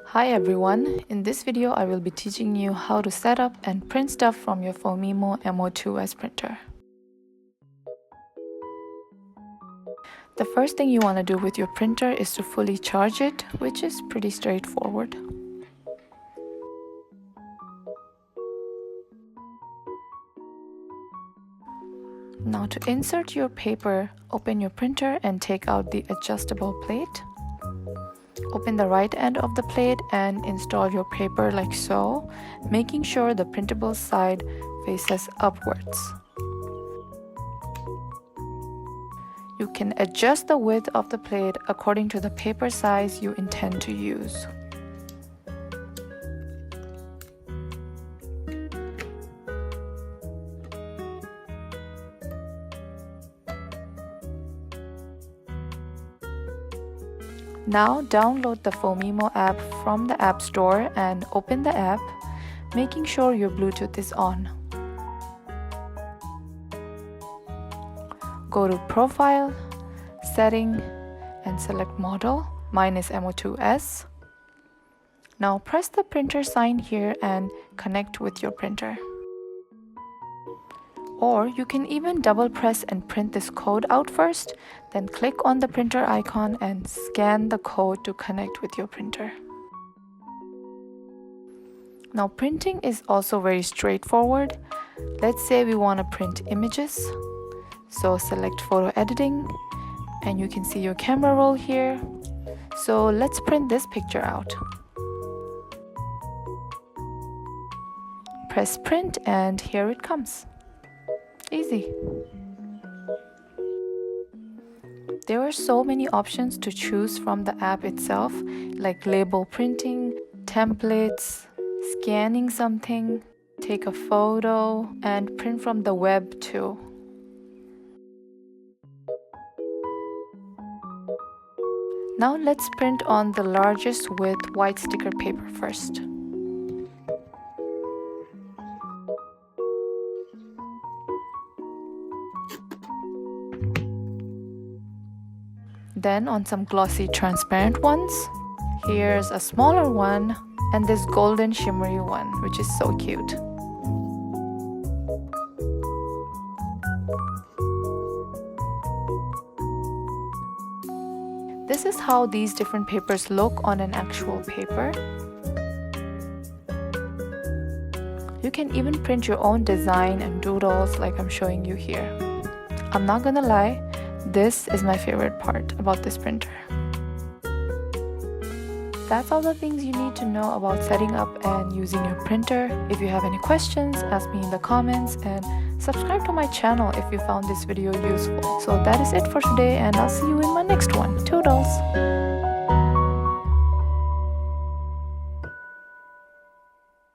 Hi everyone, in this video I will be teaching you how to set up and print stuff from your phomemo m02s printer. The first thing you want to do with your printer is to fully charge it, which is pretty straightforward. Now to insert your paper, open your printer and take out the adjustable plate. Open the right end of the plate and install your paper like so, making sure the printable side faces upwards. You can adjust the width of the plate according to the paper size you intend to use. Now download the Phomemo app from the App Store and open the app, making sure your Bluetooth is on. Go to Profile, Setting, and select Model. Mine is m02s. Now press the printer sign here and connect with your printer. Or you can even double press and print this code out first, then click on the printer icon and scan the code to connect with your printer. Now printing is also very straightforward. Let's say we want to print images. So select photo editing and you can see your camera roll here. So let's print this picture out. Press print and here it comes. Easy. There are so many options to choose from the app itself, like label printing, templates, scanning something, take a photo, and print from the web too. Now let's print on the largest width white sticker paper first. Then on some glossy transparent ones. Here's a smaller one and this golden shimmery one, which is so cute. This is how these different papers look on an actual paper. You can even print your own design and doodles like I'm showing you here. I'm not gonna lie, this is my favorite part about this printer. That's all the things you need to know about setting up and using your printer. If you have any questions, ask me in the comments and subscribe to my channel if you found this video useful. So that is it for today and I'll see you in my next one. Toodles!